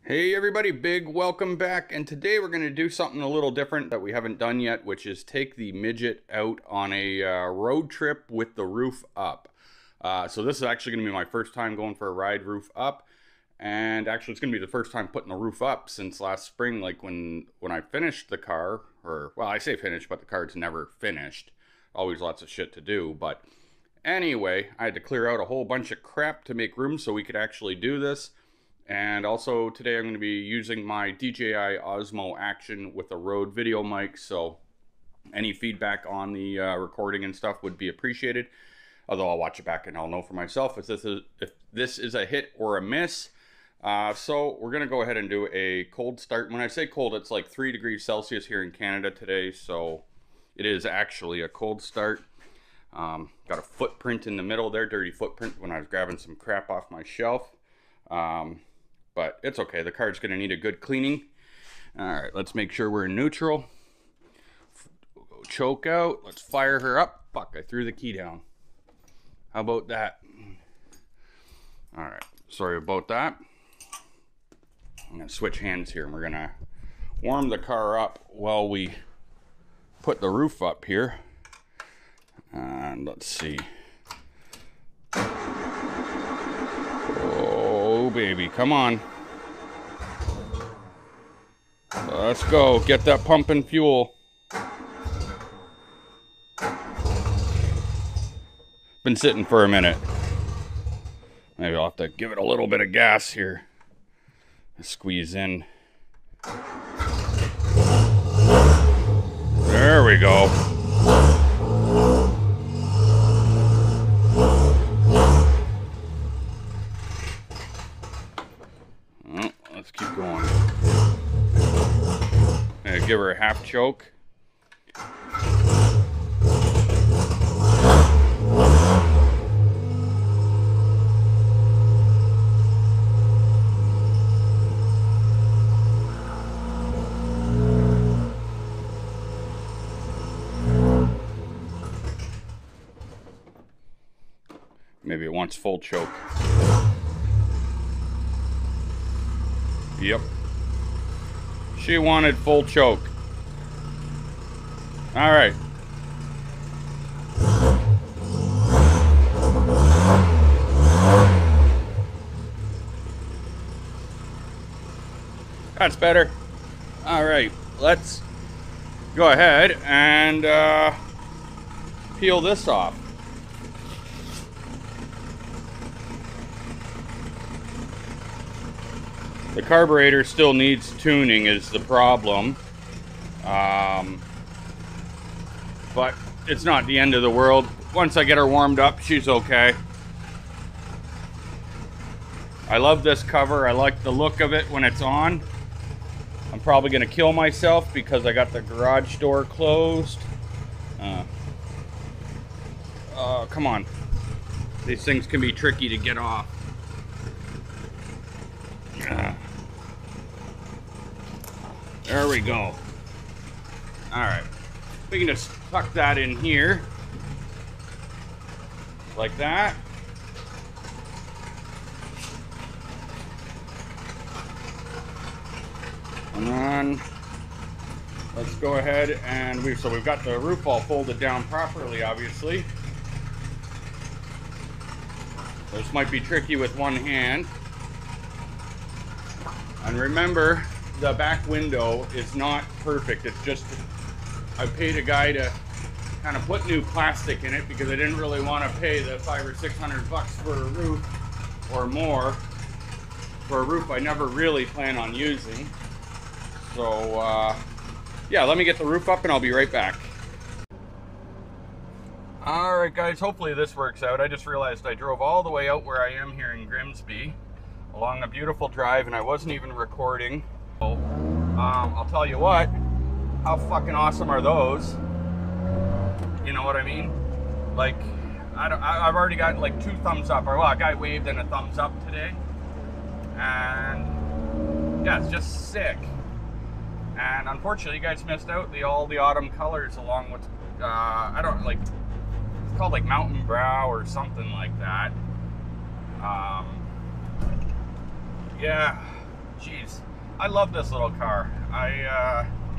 Hey everybody, big welcome back, and today we're going to do something a little different that we haven't done yet, which is take the Midget out on a road trip with the roof up. So this is actually going to be my first time going for a ride roof up, and actually it's going to be the first time putting the roof up since last spring, like when I finished the car, or well, I say finished, but the car's never finished. Always lots of shit to do, but anyway, I had to clear out a whole bunch of crap to make room so we could actually do this. And also today I'm going to be using my DJI Osmo Action with a Rode video mic, so any feedback on the recording and stuff would be appreciated. Although I'll watch it back and I'll know for myself if this is a hit or a miss. So we're going to go ahead and do a cold start. When I say cold, it's like 3 degrees Celsius here in Canada today, so it is actually a cold start. Got a footprint in the middle there, dirty footprint when I was grabbing some crap off my shelf. But it's okay, the car's gonna need a good cleaning. All right, let's make sure we're in neutral. We'll go choke out, let's fire her up. Fuck, I threw the key down. How about that? All right, sorry about that. I'm gonna switch hands here and we're gonna warm the car up while we put the roof up here. And let's see. Oh, baby, come on. Let's go. Get that pumping fuel. Been sitting for a minute. Maybe I'll have to give it a little bit of gas here. Squeeze in. There we go. Let's keep going. Give her a half choke. Maybe it wants full choke. Yep. She wanted full choke. All right. That's better. All right. Let's go ahead and peel this off. The carburetor still needs tuning is the problem, but it's not the end of the world. Once I get her warmed up, she's okay. I love this cover. I like the look of it when it's on. I'm probably gonna kill myself because I got the garage door closed. Come on. These things can be tricky to get off. There we go. All right, we can just tuck that in here like that. And then let's go ahead and so we've got the roof all folded down properly, obviously. This might be tricky with one hand. And remember, the back window is not perfect. It's just, I paid a guy to kind of put new plastic in it because I didn't really want to pay the $500 or $600 for a roof or more for a roof I never really plan on using. So, yeah, let me get the roof up and I'll be right back. All right, guys, hopefully this works out. I just realized I drove all the way out where I am here in Grimsby along a beautiful drive and I wasn't even recording. So, I'll tell you what, how fucking awesome are those? You know what I mean? Like, I've already got like 2 thumbs up, or well, a guy waved and a thumbs up today. And yeah, it's just sick. And unfortunately, you guys missed out all the autumn colors along with, I don't like, it's called like Mountain Brow or something like that. Yeah, geez, I love this little car.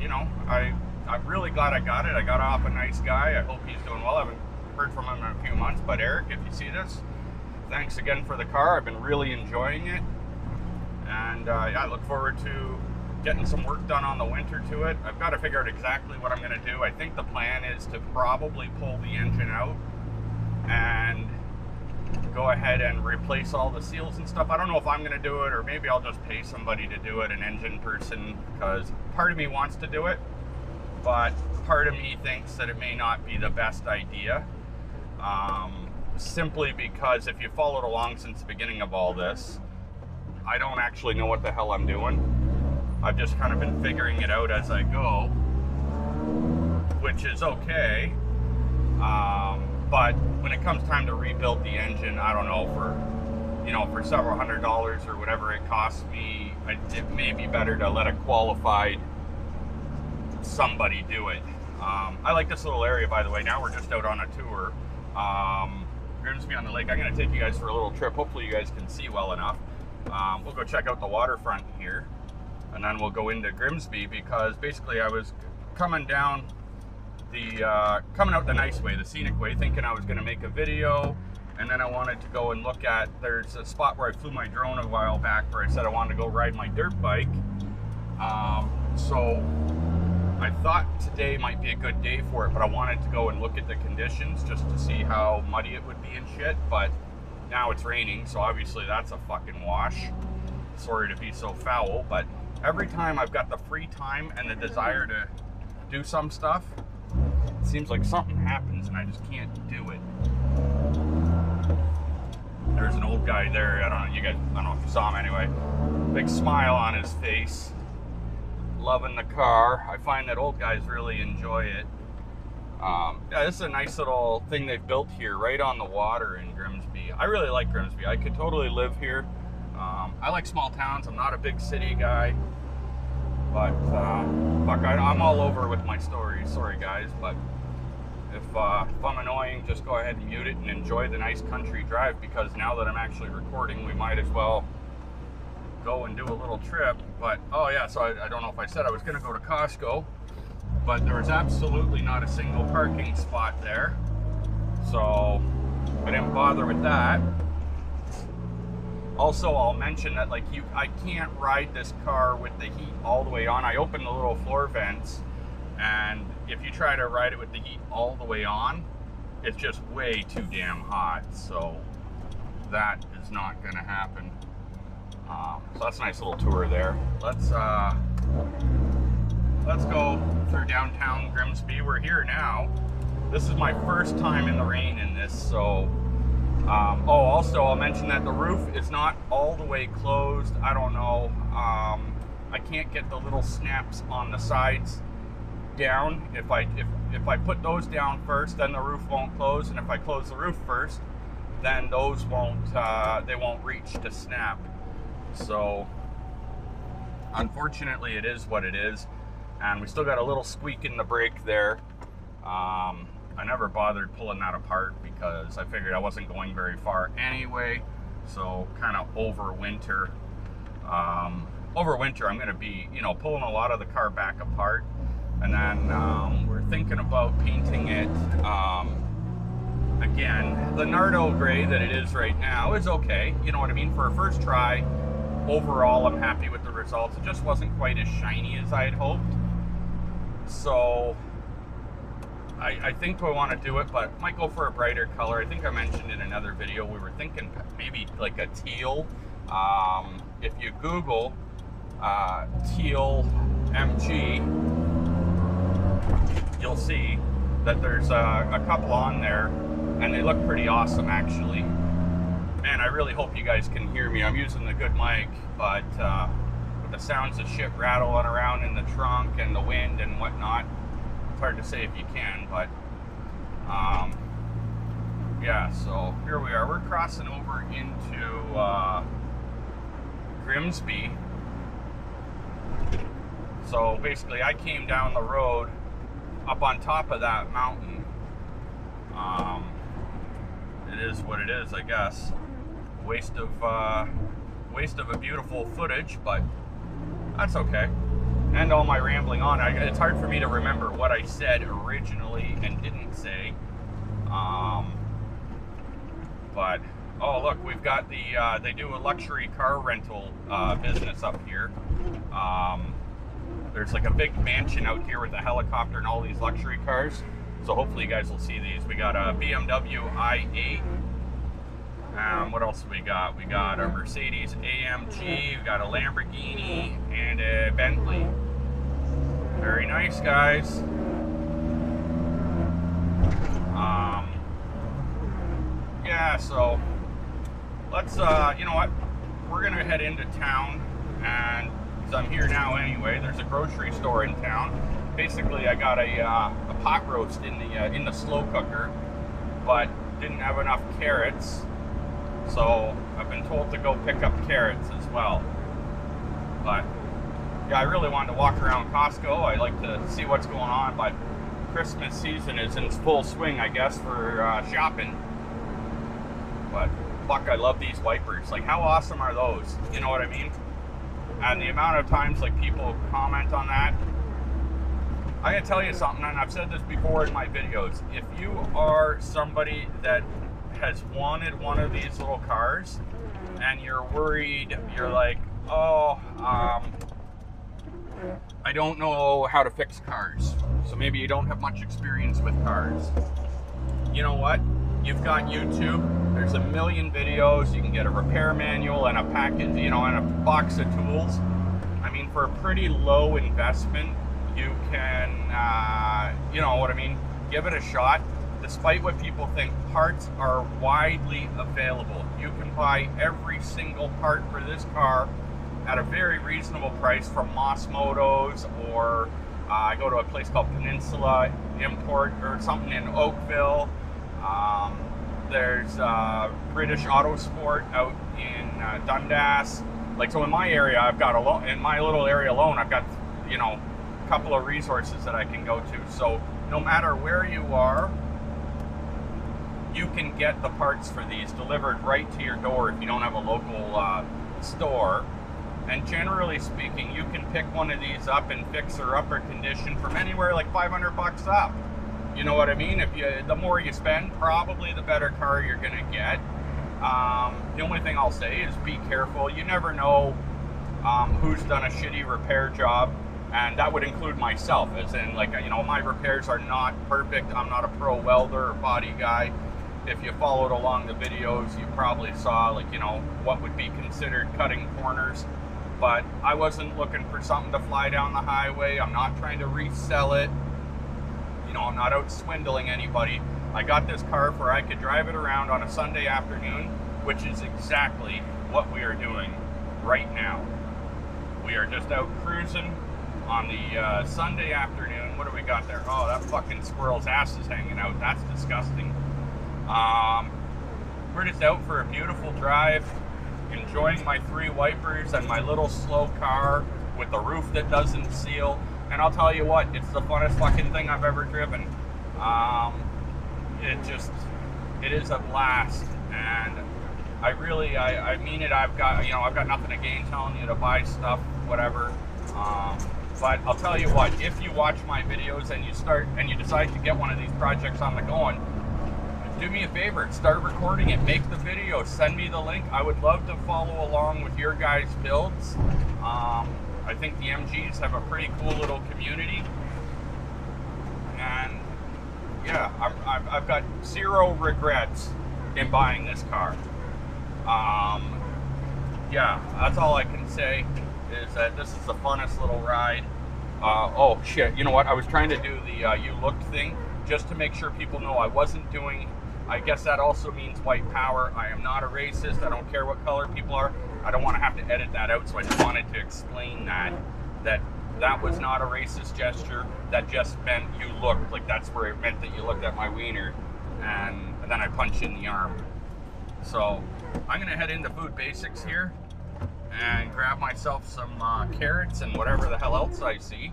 You know, I'm really glad I got it. I got off a nice guy. I hope he's doing well. I haven't heard from him in a few months, but Eric, if you see this, thanks again for the car. I've been really enjoying it, and yeah, I look forward to getting some work done on the winter to it. I've got to figure out exactly what I'm going to do. I think the plan is to probably pull the engine out and go ahead and replace all the seals and stuff. I don't know if I'm going to do it, or maybe I'll just pay somebody to do it, an engine person, because part of me wants to do it, but part of me thinks that it may not be the best idea. Simply because if you followed along since the beginning of all this, I don't actually know what the hell I'm doing. I've just kind of been figuring it out as I go, which is okay. But when it comes time to rebuild the engine, I don't know, for several $100s or whatever it costs me, it may be better to let a qualified somebody do it. I like this little area, by the way. Now we're just out on a tour. Grimsby on the lake. I'm going to take you guys for a little trip. Hopefully you guys can see well enough. We'll go check out the waterfront here, and then we'll go into Grimsby, because basically I was coming down coming out the nice way, the scenic way, thinking I was going to make a video, and then I wanted to go and look at, there's a spot where I flew my drone a while back where I said I wanted to go ride my dirt bike. So I thought today might be a good day for it, but I wanted to go and look at the conditions just to see how muddy it would be and shit, but now it's raining, so obviously that's a fucking wash. Sorry to be so foul, but every time I've got the free time and the desire to do some stuff, it seems like something happens and I just can't do it. There's an old guy there, I don't know if you saw him anyway. Big smile on his face. Loving the car. I find that old guys really enjoy it. Yeah, this is a nice little thing they've built here right on the water in Grimsby. I really like Grimsby. I could totally live here. I like small towns. I'm not a big city guy. But, fuck, I'm all over with my stories. Sorry, guys. But if I'm annoying, just go ahead and mute it and enjoy the nice country drive, because now that I'm actually recording, we might as well go and do a little trip. But, oh yeah, so I don't know if I said I was going to go to Costco, but there was absolutely not a single parking spot there. So I didn't bother with that. Also, I'll mention that I can't ride this car with the heat all the way on. I opened the little floor vents, and if you try to ride it with the heat all the way on, it's just way too damn hot. So that is not going to happen. So that's a nice little tour there. Let's go through downtown Grimsby. We're here now. This is my first time in the rain in this, so oh, also I'll mention that the roof is not all the way closed. I don't know. I can't get the little snaps on the sides down. If I put those down first, then the roof won't close, and if I close the roof first, then those won't they won't reach to snap. So unfortunately it is what it is, and we still got a little squeak in the brake there. I never bothered pulling that apart because I figured I wasn't going very far anyway. So kind of over winter I'm going to be, pulling a lot of the car back apart, and then we're thinking about painting it again. The Nardo gray that it is right now is okay, you know what I mean, for a first try. Overall, I'm happy with the results. It just wasn't quite as shiny as I had hoped. So I think I want to do it, but might go for a brighter color. I think I mentioned in another video we were thinking maybe like a teal. If you Google teal MG, you'll see that there's a couple on there, and they look pretty awesome actually. Man, I really hope you guys can hear me. I'm using the good mic, but with the sounds of shit rattling around in the trunk and the wind and whatnot, it's hard to say if you can, but yeah, so here we are. We're crossing over into Grimsby. So basically I came down the road up on top of that mountain. It is what it is, I guess. Waste of a beautiful footage, but That's okay. And all my rambling on, it's hard for me to remember what I said originally and didn't say. But, oh look, we've got the, they do a luxury car rental business up here. There's like a big mansion out here with a helicopter and all these luxury cars. So hopefully you guys will see these. We got a BMW i8. What else do we got? We got a Mercedes AMG, we got a Lamborghini, and a Bentley. Very nice, guys. Yeah, so let's, you know what? We're gonna head into town, and because I'm here now anyway, there's a grocery store in town. Basically, I got a pot roast in the slow cooker, but didn't have enough carrots. So I've been told to go pick up carrots as well. But yeah, I really wanted to walk around Costco. I like to see what's going on, but Christmas season is in full swing, I guess, for shopping. But fuck, I love these wipers. Like, how awesome are those? You know what I mean? And the amount of times like people comment on that. I gotta tell you something, and I've said this before in my videos. If you are somebody that has wanted one of these little cars and you're worried, you're like, oh, I don't know how to fix cars, so maybe you don't have much experience with cars. You know what? You've got YouTube. There's a million videos. You can get a repair manual and a package, you know, and a box of tools. I mean, for a pretty low investment, you can, you know what I mean, give it a shot. Despite what people think, parts are widely available. You can buy every single part for this car at a very reasonable price from Moss Motos, or I go to a place called Peninsula Import or something in Oakville. There's British Autosport out in Dundas. Like, so in my area, I've got in my little area alone, I've got, you know, a couple of resources that I can go to. So no matter where you are, you can get the parts for these delivered right to your door if you don't have a local store. And generally speaking, you can pick one of these up and fix or upper condition from anywhere like 500 bucks up. You know what I mean? If you, the more you spend, probably the better car you're gonna get. The only thing I'll say is be careful. You never know who's done a shitty repair job, and that would include myself, as in, like, you know, my repairs are not perfect. I'm not a pro welder or body guy. If you followed along the videos, you probably saw, like, you know, what would be considered cutting corners. But I wasn't looking for something to fly down the highway. I'm not trying to resell it. You know, I'm not out swindling anybody. I got this car for I could drive it around on a Sunday afternoon, which is exactly what we are doing right now. We are just out cruising on the Sunday afternoon. What do we got there? Oh, that fucking squirrel's ass is hanging out. That's disgusting. We're just out for a beautiful drive, enjoying my 3 wipers and my little slow car with the roof that doesn't seal. And I'll tell you what, it's the funnest fucking thing I've ever driven. It is a blast, and I mean it. I've got nothing to gain telling you to buy stuff, whatever. But I'll tell you what, if you watch my videos and you decide to get one of these projects on the going, do me a favor, start recording it, make the video, send me the link. I would love to follow along with your guys' builds. I think the MGs have a pretty cool little community, and yeah, I've got 0 regrets in buying this car. Yeah, that's all I can say, is that this is the funnest little ride. Oh shit, you know what, I was trying to do the you looked thing just to make sure people know I wasn't doing, I guess that also means white power. I am not a racist. I don't care what color people are. I don't want to have to edit that out, so I just wanted to explain that was not a racist gesture. That just meant you looked, like that's where it meant that you looked at my wiener, and then I punched in the arm. So I'm gonna head into Food Basics here and grab myself some carrots and whatever the hell else I see,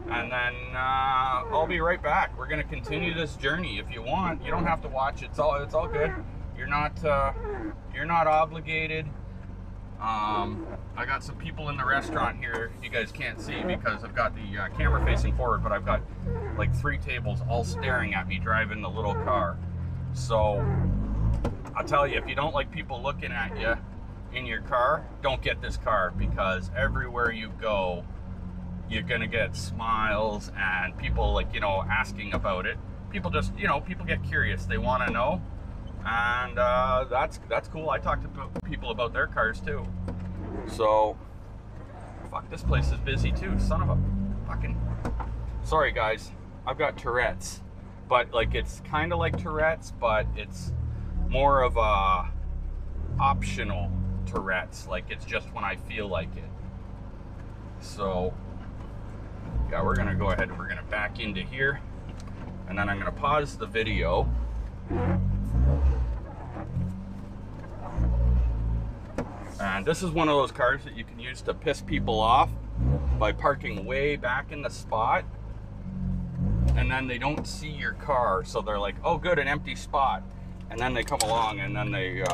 and then I'll be right back. We're gonna continue this journey. If you want, you don't have to watch. It's all good. You're not obligated. I got some people in the restaurant here you guys can't see because I've got the camera facing forward, but I've got like 3 tables all staring at me driving the little car. So I'll tell you, if you don't like people looking at you in your car, don't get this car, because everywhere you go you're gonna get smiles and people, like, you know, asking about it. People just, you know, people get curious, they want to know, and that's cool. I talk to people about their cars too. So fuck, this place is busy too, son of a fucking, sorry guys, I've got Tourette's, but like it's kind of like Tourette's, but it's more of a optional Tourette's, like it's just when I feel like it. So yeah, we're gonna go ahead and we're gonna back into here, and then I'm gonna pause the video. And this is one of those cars that you can use to piss people off by parking way back in the spot, and then they don't see your car, so they're like, oh good, an empty spot, and then they come along and then they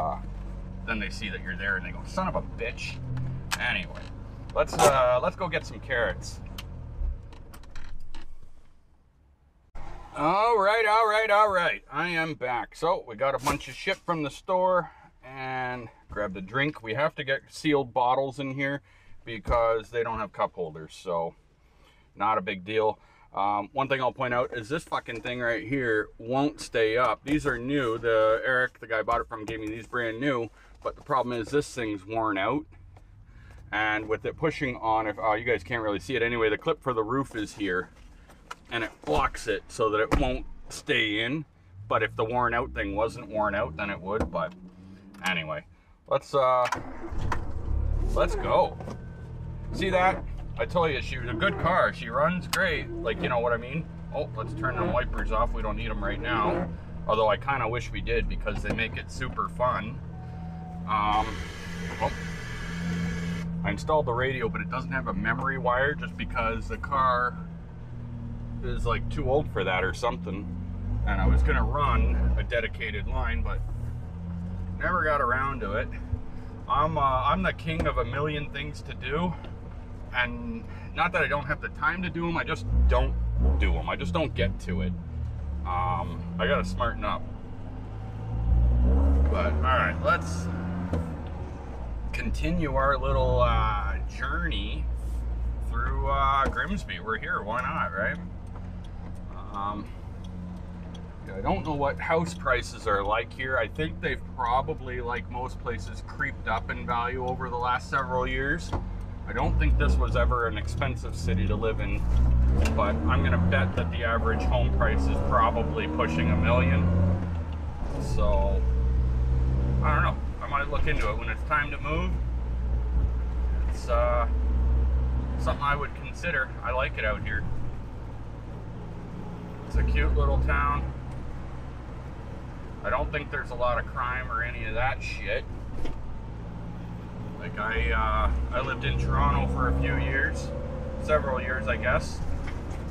see that you're there and they go, son of a bitch. Anyway, let's go get some carrots. All right, I am back. So we got a bunch of shit from the store and grabbed a drink. We have to get sealed bottles in here because they don't have cup holders, so not a big deal. One thing I'll point out is this fucking thing right here won't stay up. These are new. Eric, the guy I bought it from, gave me these brand new, but the problem is this thing's worn out, and with it pushing on, if you guys can't really see it anyway, the clip for the roof is here, and it blocks it so that it won't stay in. But if the worn out thing wasn't worn out, then it would. But anyway, let's go. See that? I told you, she was a good car. She runs great, like, you know what I mean. Oh, let's turn the wipers off. We don't need them right now, although I kind of wish we did because they make it super fun. Oh, I installed the radio, but it doesn't have a memory wire just because the car is like too old for that or something, and I was gonna run a dedicated line, but never got around to it. I'm the king of a million things to do, and not that I don't have the time to do them, I just don't do them. I just don't get to it. I gotta smarten up. But all right, let's continue our little journey through Grimsby. We're here, why not, right? I don't know what house prices are like here. I think they've probably, like most places, creeped up in value over the last several years. I don't think this was ever an expensive city to live in, but I'm gonna bet that the average home price is probably pushing $1 million. So I don't know, I might look into it when it's time to move. It's something I would consider. I like it out here. It's a cute little town. I don't think there's a lot of crime or any of that shit. Like I lived in Toronto for a few years, several years I guess,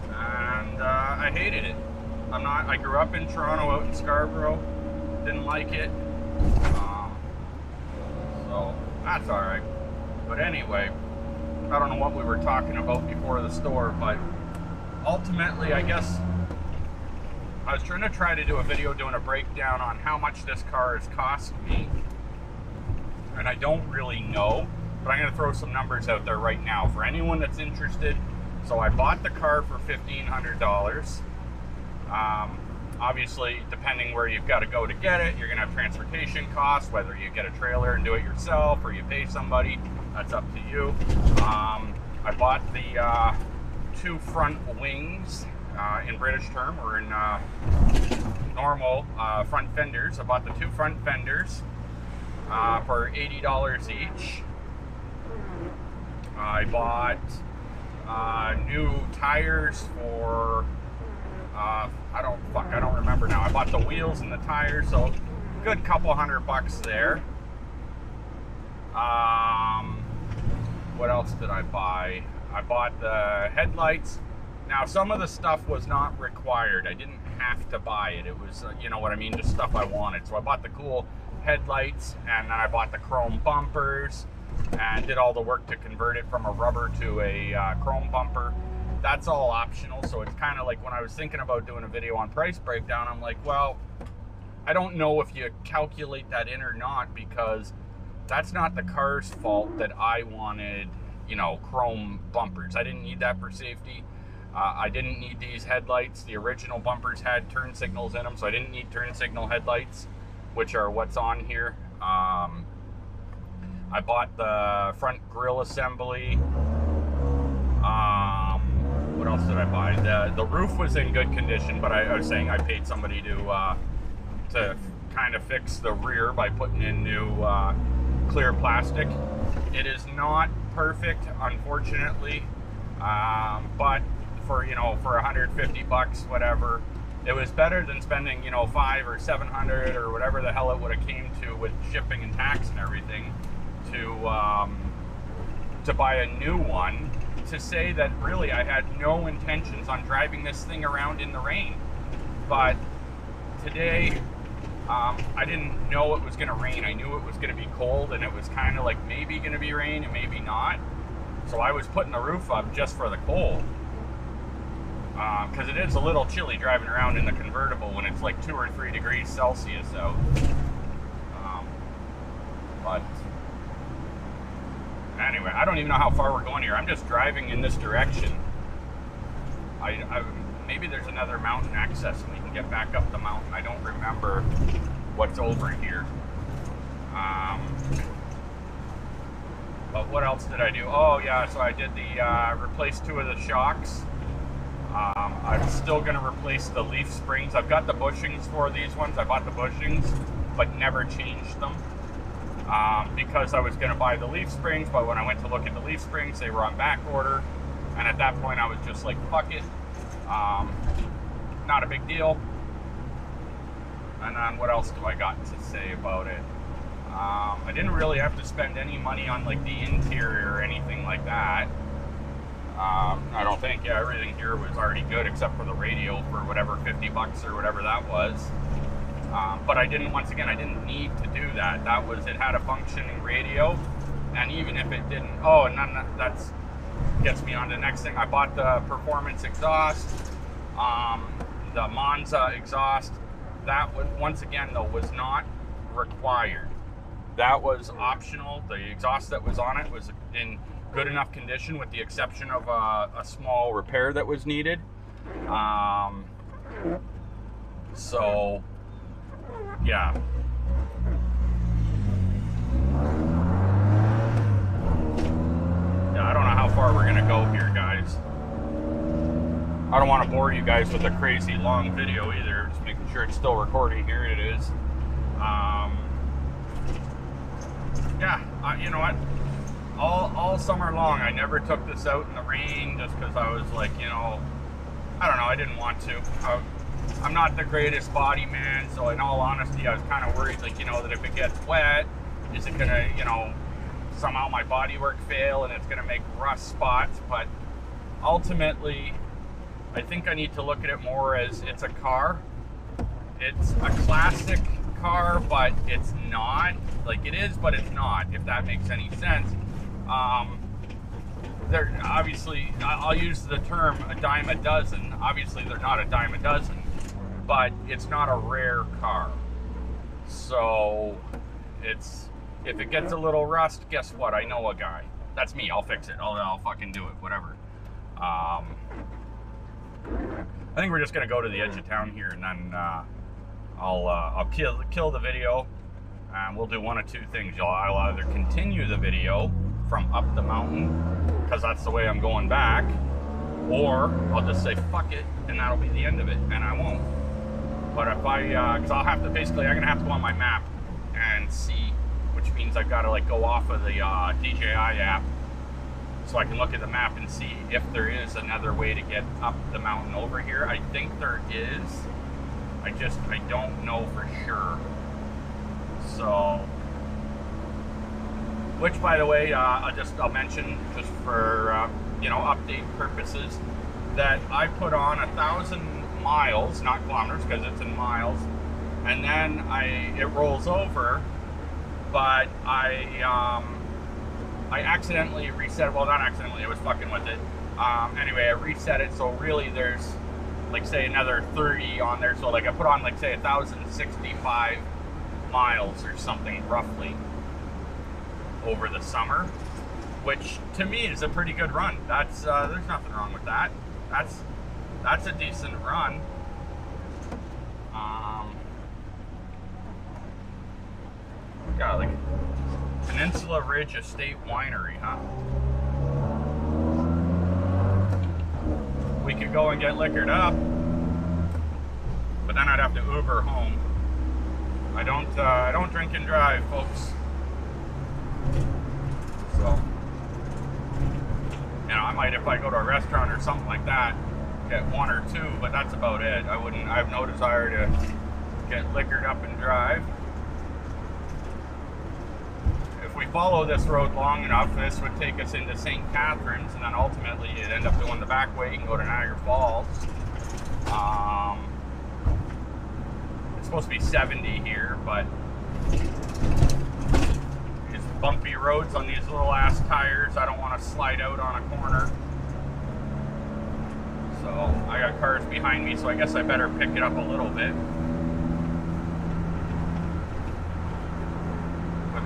and I hated it. I grew up in Toronto, out in Scarborough, didn't like it, so that's alright. But anyway, I don't know what we were talking about before the store, but ultimately I guess I was trying to do a video doing a breakdown on how much this car has cost me, and I don't really know, but I'm going to throw some numbers out there right now for anyone that's interested. So I bought the car for $1,500. Obviously, depending where you've got to go to get it, you're going to have transportation costs, whether you get a trailer and do it yourself or you pay somebody, that's up to you. I bought the 2 front wings. In British term, or in normal front fenders. I bought the 2 front fenders for $80 each. I bought new tires for I don't remember now. I bought the wheels and the tires, so good couple $100 there. What else did I buy? I bought the headlights. Now, some of the stuff was not required. I didn't have to buy it. It was, you know what I mean, just stuff I wanted. So I bought the cool headlights, and then I bought the chrome bumpers. and did all the work to convert it from a rubber to a chrome bumper. That's all optional, so it's kind of like when I was thinking about doing a video on price breakdown, I'm like, well, I don't know if you calculate that in or not, because that's not the car's fault that I wanted, you know, chrome bumpers. I didn't need that for safety. I didn't need these headlights. The original bumpers had turn signals in them, so I didn't need turn signal headlights, which are what's on here. I bought the front grille assembly. What else did I buy? The roof was in good condition, but I was saying I paid somebody to kind of fix the rear by putting in new clear plastic. It is not perfect, unfortunately, but for, you know, for 150 bucks, whatever, it was better than spending, you know, $500 or $700 or whatever the hell it would have came to with shipping and tax and everything to buy a new one. To say that really I had no intentions on driving this thing around in the rain, but today I didn't know it was going to rain. I knew it was going to be cold, and it was kind of like maybe going to be rain and maybe not. So I was putting the roof up just for the cold, because it is a little chilly driving around in the convertible when it's like 2 or 3 degrees Celsius out. But anyway, I don't even know how far we're going here. I'm just driving in this direction. Maybe there's another mountain access and we can get back up the mountain. I don't remember what's over here. But what else did I do? Oh yeah, so I did the replace 2 of the shocks. I'm still going to replace the leaf springs. I've got the bushings for these ones. I bought the bushings, but never changed them. Because I was going to buy the leaf springs, but when I went to look at the leaf springs, they were on back order, and at that point I was just like, fuck it, not a big deal. And then what else do I got to say about it? I didn't really have to spend any money on like the interior or anything like that. I don't think. Yeah, everything here was already good except for the radio for whatever 50 bucks or whatever that was. But I didn't, once again, I didn't need to do that. It had a functioning radio, and even if it didn't, oh, and then that gets me on to the next thing. I bought the performance exhaust, the Monza exhaust. That was, once again though, was not required. That was optional. The exhaust that was on it was in good enough condition with the exception of a small repair that was needed. So yeah. Yeah, I don't know how far we're gonna go here, guys. I don't want to bore you guys with a crazy long video either. Just making sure it's still recording. Here it is. Yeah, you know what? All summer long, I never took this out in the rain just because I was like, you know, I don't know, I didn't want to. I'm not the greatest body man, so in all honesty, I was kind of worried, like, you know, that if it gets wet, is it gonna, you know, somehow my body work fail and it's gonna make rust spots? But ultimately, I think I need to look at it more as it's a car. It's a classic car, but it's not. Like, it is, but it's not, if that makes any sense. They're obviously, I'll use the term a dime a dozen. Obviously, they're not a dime a dozen, but it's not a rare car. So it's, if it gets a little rust, guess what? I know a guy. That's me. I'll fix it. I'll fucking do it. Whatever. I think we're just gonna go to the edge of town here, and then I'll kill the video, and we'll do one of 2 things. I'll either continue the video from up the mountain, because that's the way I'm going back, or I'll just say fuck it, and that'll be the end of it, and I won't. But if because I'll have to, basically, I'm gonna have to go on my map and see, which means I've got to like go off of the DJI app, so I can look at the map and see if there is another way to get up the mountain over here. I think there is. I don't know for sure. So, which, by the way, I'll mention just for you know, update purposes, that I put on 1,000 miles, not kilometers, because it's in miles, and then it rolls over. But I I accidentally reset, well, not accidentally, I was fucking with it. Anyway, I reset it, so really there's, like, say, another 30 on there. So, like, I put on, like, say, 1,065 miles or something, roughly, over the summer, which, to me, is a pretty good run. That's, there's nothing wrong with that. That's a decent run. Yeah, like, Peninsula Ridge Estate Winery, huh? We could go and get liquored up, but then I'd have to Uber home. I don't drink and drive, folks. So, you know, I might, if I go to a restaurant or something like that, get one or two, but that's about it. I have no desire to get liquored up and drive. If we follow this road long enough, this would take us into St. Catharines, and then ultimately you'd end up going the back way. You can go to Niagara Falls. It's supposed to be 70 here, but these bumpy roads on these little ass tires, I don't want to slide out on a corner. So I got cars behind me, so I guess I better pick it up a little bit.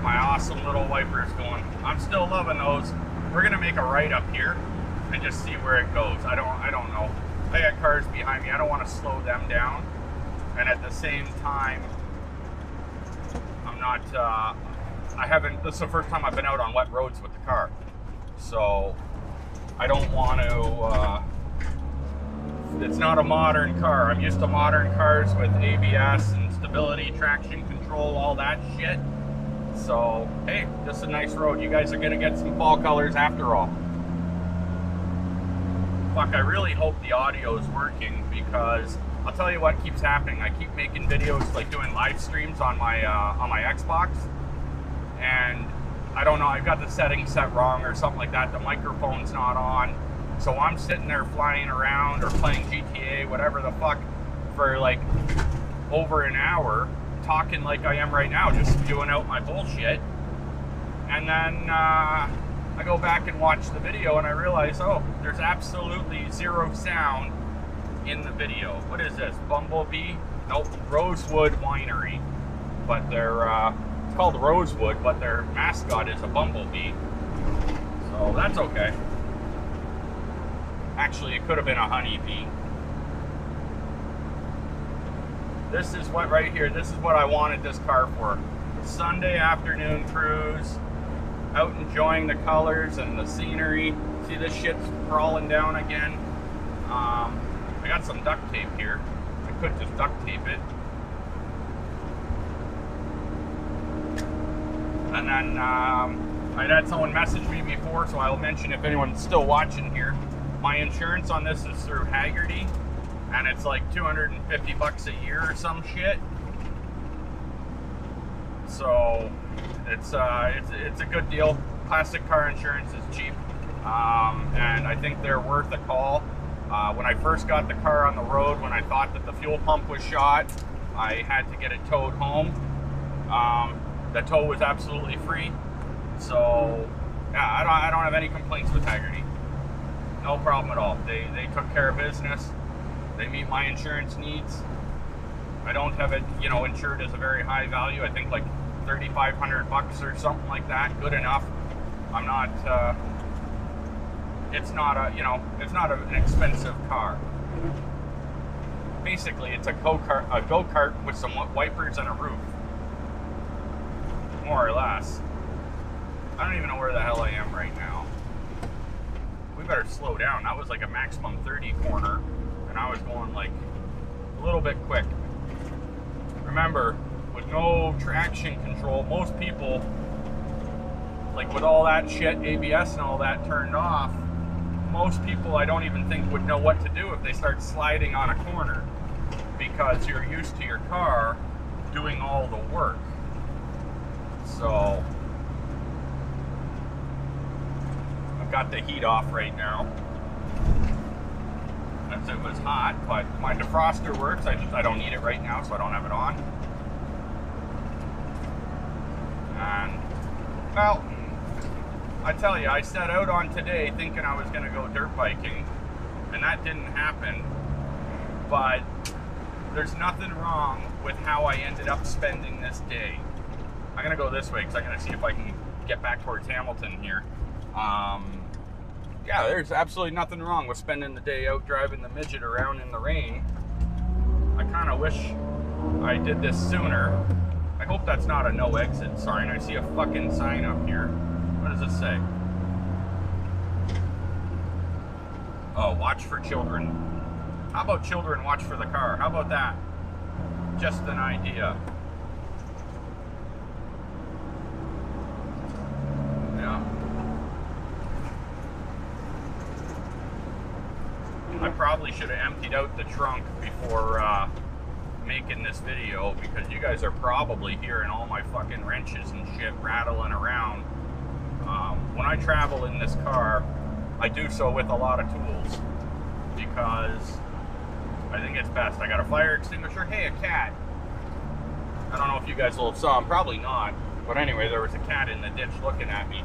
My awesome little wipers going. I'm still loving those. We're gonna make a right up here and just see where it goes. I don't know. I got cars behind me. I don't want to slow them down, and at the same time, I'm not. I haven't. This is the first time I've been out on wet roads with the car, so I don't want to. It's not a modern car. I'm used to modern cars with ABS and stability, traction control, all that shit. So, hey, this is a nice road. You guys are going to get some fall colors after all. Fuck, I really hope the audio is working, because I'll tell you what keeps happening. I keep making videos, like doing live streams on my Xbox, and I don't know, I've got the settings set wrong or something like that. The microphone's not on. So I'm sitting there flying around or playing GTA, whatever the fuck, for like over an hour, talking like I am right now, just spewing out my bullshit. And then I go back and watch the video and I realize, oh, there's absolutely zero sound in the video. What is this? Bumblebee? Nope, Rosewood Winery. But they're, it's called Rosewood, but their mascot is a bumblebee. So that's okay. Actually, it could have been a honeybee. This is what right here, this is what I wanted this car for. Sunday afternoon cruise, out enjoying the colors and the scenery. See, this shit's crawling down again. I got some duct tape here. I could just duct tape it. And then I'd had someone message me before, so I'll mention if anyone's still watching here. My insurance on this is through Haggerty, and it's like $250 a year or some shit. So it's a good deal. Classic car insurance is cheap, and I think they're worth a call. When I first got the car on the road, when I thought that the fuel pump was shot, I had to get it towed home. The tow was absolutely free, so yeah, I don't have any complaints with Haggerty. No problem at all. They took care of business. They meet my insurance needs. I don't have it, you know, insured as a very high value. I think like $3,500 or something like that. Good enough. I'm not. It's not a, you know, it's not an expensive car. Basically, it's a go-kart with some wipers and a roof, more or less. I don't even know where the hell I am right now. We better slow down. That was like a maximum 30 corner, and I was going like a little bit quick. Remember, with no traction control, most people, like with all that shit, ABS and all that turned off, most people I don't even think would know what to do if they start sliding on a corner, because you're used to your car doing all the work. So I've got the heat off right now, as it was hot, but my defroster works. I don't need it right now, so I don't have it on. And well, I tell you, I set out on today thinking I was going to go dirt biking, and that didn't happen. But there's nothing wrong with how I ended up spending this day. I'm going to go this way because I'm going to see if I can get back towards Hamilton here. Yeah, there's absolutely nothing wrong with spending the day out driving the Midget around in the rain. I kind of wish I did this sooner. I hope that's not a no exit sign. I see a fucking sign up here. What does it say? Oh, watch for children. How about children watch for the car? How about that? Just an idea. Yeah. I probably should have emptied out the trunk before making this video, because you guys are probably hearing all my fucking wrenches and shit rattling around. When I travel in this car, I do so with a lot of tools because I think it's best. I got a fire extinguisher. Hey, a cat. I don't know if you guys will have saw him. Probably not. But anyway, there was a cat in the ditch looking at me.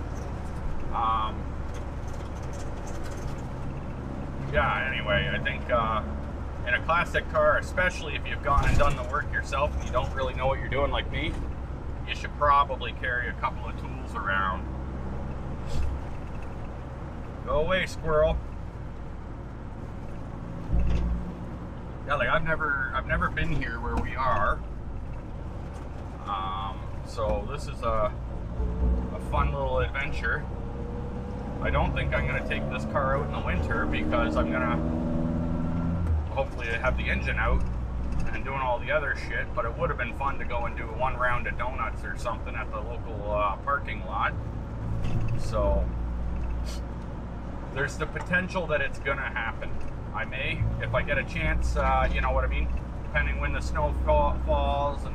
Yeah, anyway, I think in a classic car, especially if you've gone and done the work yourself and you don't really know what you're doing like me, you should probably carry a couple of tools around. Go away, squirrel. Yeah, like I've never been here where we are. So this is a fun little adventure. I don't think I'm gonna take this car out in the winter because I'm gonna hopefully have the engine out and doing all the other shit, but it would have been fun to go and do one round of donuts or something at the local parking lot. So there's the potential that it's gonna happen. I may, if I get a chance, you know what I mean, depending when the snow falls and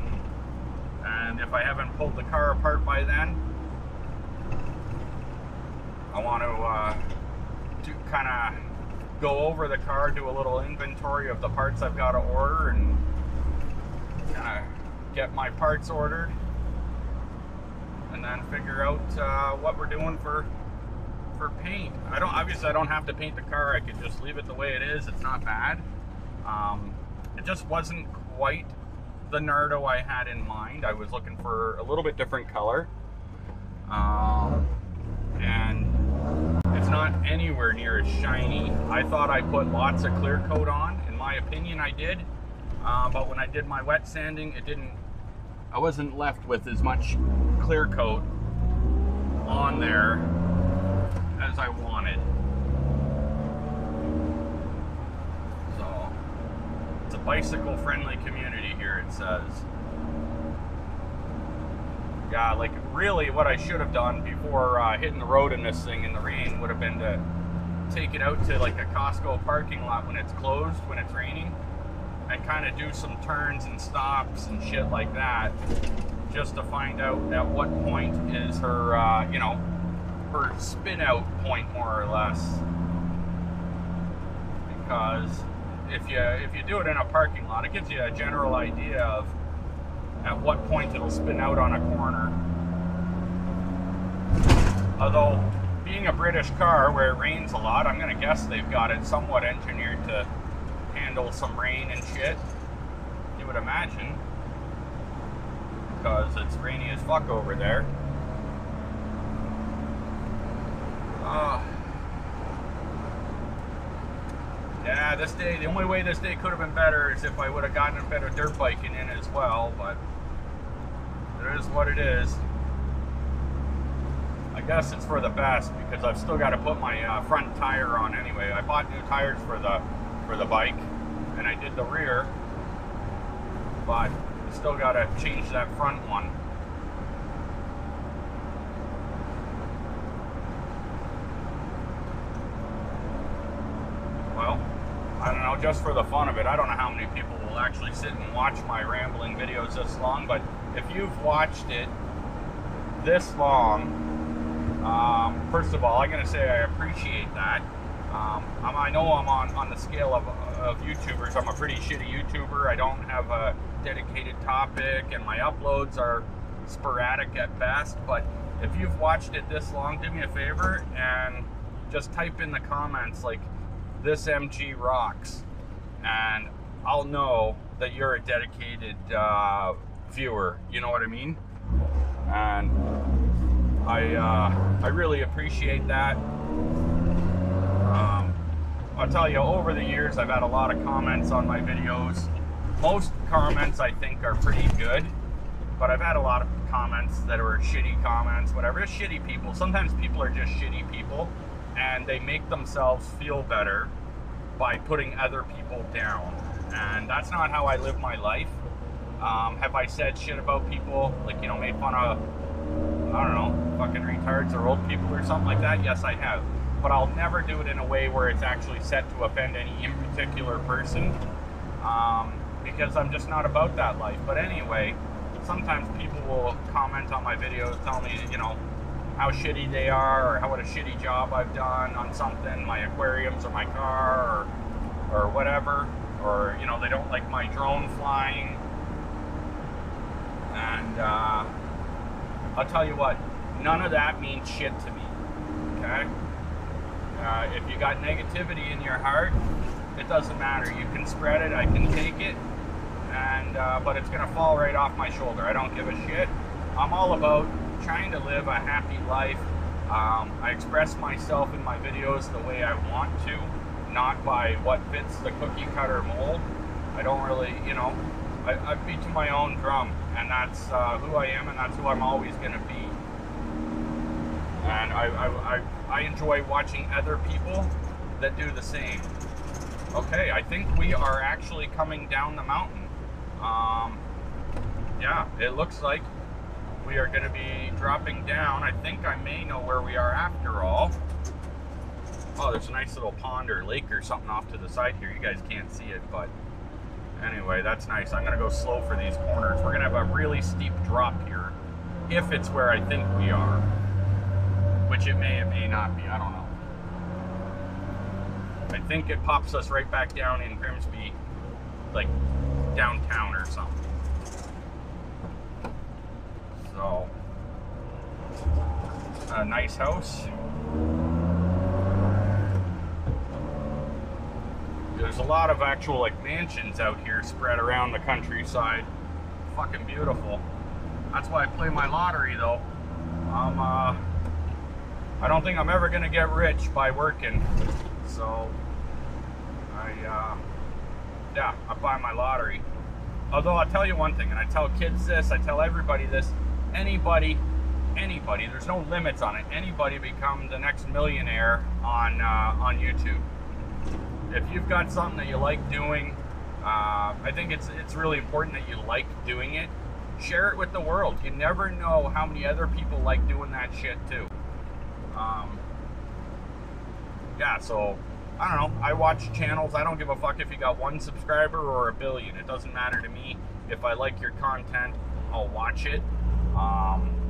if I haven't pulled the car apart by then. I want to kind of go over the car, do a little inventory of the parts I've got to order, and kind of get my parts ordered, and then figure out what we're doing for paint. Obviously I don't have to paint the car. I could just leave it the way it is. It's not bad. It just wasn't quite the Nardo I had in mind. I was looking for a little bit different color, and it's not anywhere near as shiny. I thought I put lots of clear coat on. In my opinion, I did. But when I did my wet sanding, I wasn't left with as much clear coat on there as I wanted. So it's a bicycle friendly community here, it says. Yeah, like really what I should have done before hitting the road in this thing in the rain would have been to take it out to like a Costco parking lot when it's closed, when it's raining, and kind of do some turns and stops and shit like that, just to find out at what point is her, you know, her spin out point, more or less. Because if you do it in a parking lot, it gives you a general idea of at what point it'll spin out on a corner. Although, being a British car where it rains a lot, I'm gonna guess they've got it somewhat engineered to handle some rain and shit. You would imagine, because it's rainy as fuck over there. Yeah, this day, the only way this day could have been better is if I would have gotten a bit of dirt biking in as well, but it is what it is. I guess it's for the best because I've still got to put my front tire on anyway. I bought new tires for the bike, and I did the rear, but I still got to change that front one. Well, I don't know, just for the fun of it, I don't know how many people will actually sit and watch my rambling videos this long, but if you've watched it this long, first of all, I'm going to say I appreciate that. I know I'm on the scale of YouTubers. I'm a pretty shitty YouTuber. I don't have a dedicated topic, and my uploads are sporadic at best, but if you've watched it this long, do me a favor and just type in the comments like, "This MG rocks," and I'll know that you're a dedicated viewer. You know what I mean? And I really appreciate that. I'll tell you, over the years, I've had a lot of comments on my videos. Most comments I think are pretty good, but I've had a lot of comments that are shitty comments, whatever. It's shitty people. Sometimes people are just shitty people, and they make themselves feel better by putting other people down. And that's not how I live my life. Have I said shit about people, like, you know, made fun of, I don't know, fucking retards or old people or something like that? Yes, I have. But I'll never do it in a way where it's actually set to offend any in particular person, because I'm just not about that life. But anyway, sometimes people will comment on my videos, tell me, you know, how shitty they are, or what a shitty job I've done on something, my aquariums or my car, or whatever, or, you know, they don't like my drone flying. And I'll tell you what, none of that means shit to me, okay? If you got negativity in your heart, it doesn't matter. You can spread it, I can take it, and but it's gonna fall right off my shoulder. I don't give a shit. I'm all about trying to live a happy life. I express myself in my videos the way I want to, not by what fits the cookie cutter mold. I don't really, you know, I beat to my own drum, and that's who I am, and that's who I'm always gonna be. And I enjoy watching other people that do the same. Okay, I think we are actually coming down the mountain. Yeah, it looks like we are going to be dropping down. I think I may know where we are after all. Oh, there's a nice little pond or lake or something off to the side here. You guys can't see it, but anyway, that's nice. I'm going to go slow for these corners. We're going to have a really steep drop here, if it's where I think we are. Which it may not be, I don't know. I think it pops us right back down in Grimsby, like downtown or something. So, a nice house. There's a lot of actual like mansions out here spread around the countryside. Fucking beautiful. That's why I play my lottery though. I don't think I'm ever gonna get rich by working, so yeah, I buy my lottery. Although I'll tell you one thing, and I tell kids this, I tell everybody this: anybody, there's no limits on it. Anybody become the next millionaire on YouTube. If you've got something that you like doing, I think it's really important that you like doing it. Share it with the world. You never know how many other people like doing that shit too. Yeah, so I don't know. I watch channels. I don't give a fuck if you got 1 subscriber or 1 billion. It doesn't matter to me. If I like your content, I'll watch it.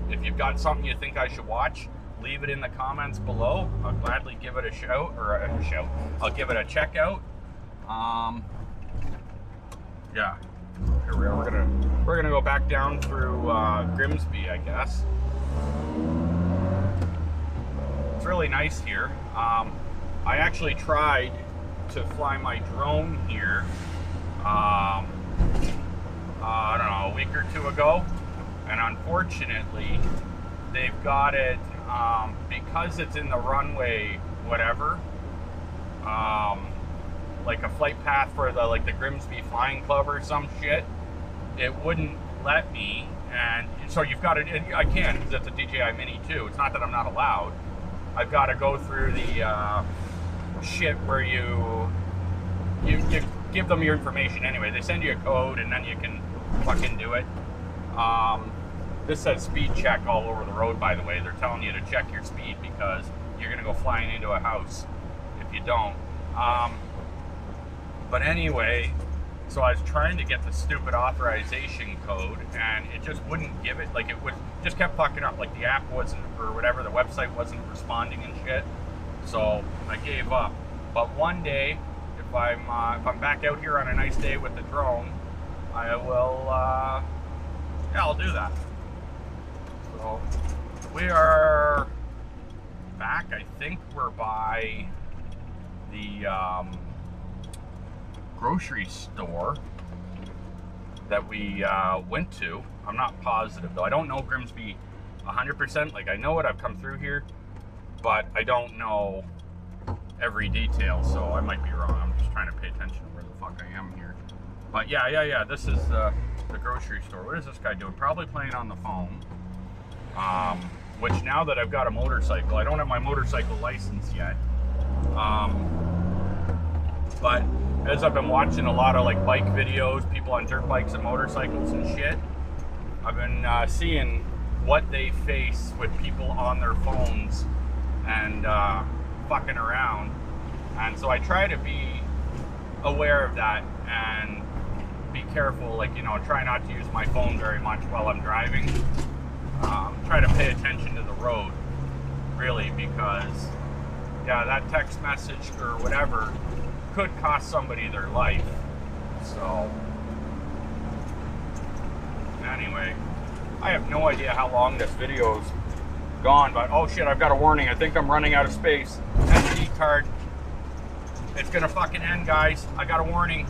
If you've got something you think I should watch, leave it in the comments below. I'll gladly give it a shout, I'll give it a check out. Yeah. Here we are. We're gonna go back down through Grimsby, I guess. It's really nice here. I actually tried to fly my drone here, I don't know, a week or 2 ago, and unfortunately, they've got it, because it's in the runway, whatever, like a flight path for the Grimsby Flying Club or some shit, it wouldn't let me, and so you've got it, I can, because it's a DJI Mini too. It's not that I'm not allowed. I've got to go through the shit where you give them your information anyway. They send you a code and then you can fucking do it. This says speed check all over the road, by the way. They're telling you to check your speed because you're gonna go flying into a house if you don't. But anyway, so I was trying to get the stupid authorization code and it just wouldn't give it. Like, it would just kept fucking up. Like, the app wasn't, or whatever, the website wasn't responding and shit. So I gave up. But one day, if I'm back out here on a nice day with the drone, I will, yeah, I'll do that. So We are back. I think we're by the grocery store that we went to. I'm not positive though. I don't know Grimsby 100%. Like, I know it, I've come through here, but I don't know every detail, so I might be wrong. I'm just trying to pay attention to where the fuck I am here. But yeah, this is the grocery store. What is this guy doing? Probably playing on the phone. Which, now that I've got a motorcycle, I don't have my motorcycle license yet. But as I've been watching a lot of like bike videos, people on dirt bikes and motorcycles and shit, I've been seeing what they face with people on their phones and fucking around. And so I try to be aware of that and be careful, like, you know, try not to use my phone very much while I'm driving. Try to pay attention to the road, really, because yeah, that text message or whatever could cost somebody their life. So anyway, I have no idea how long this video's gone, but oh shit, I've got a warning. I think I'm running out of space. SD card. It's gonna fucking end, guys. I got a warning.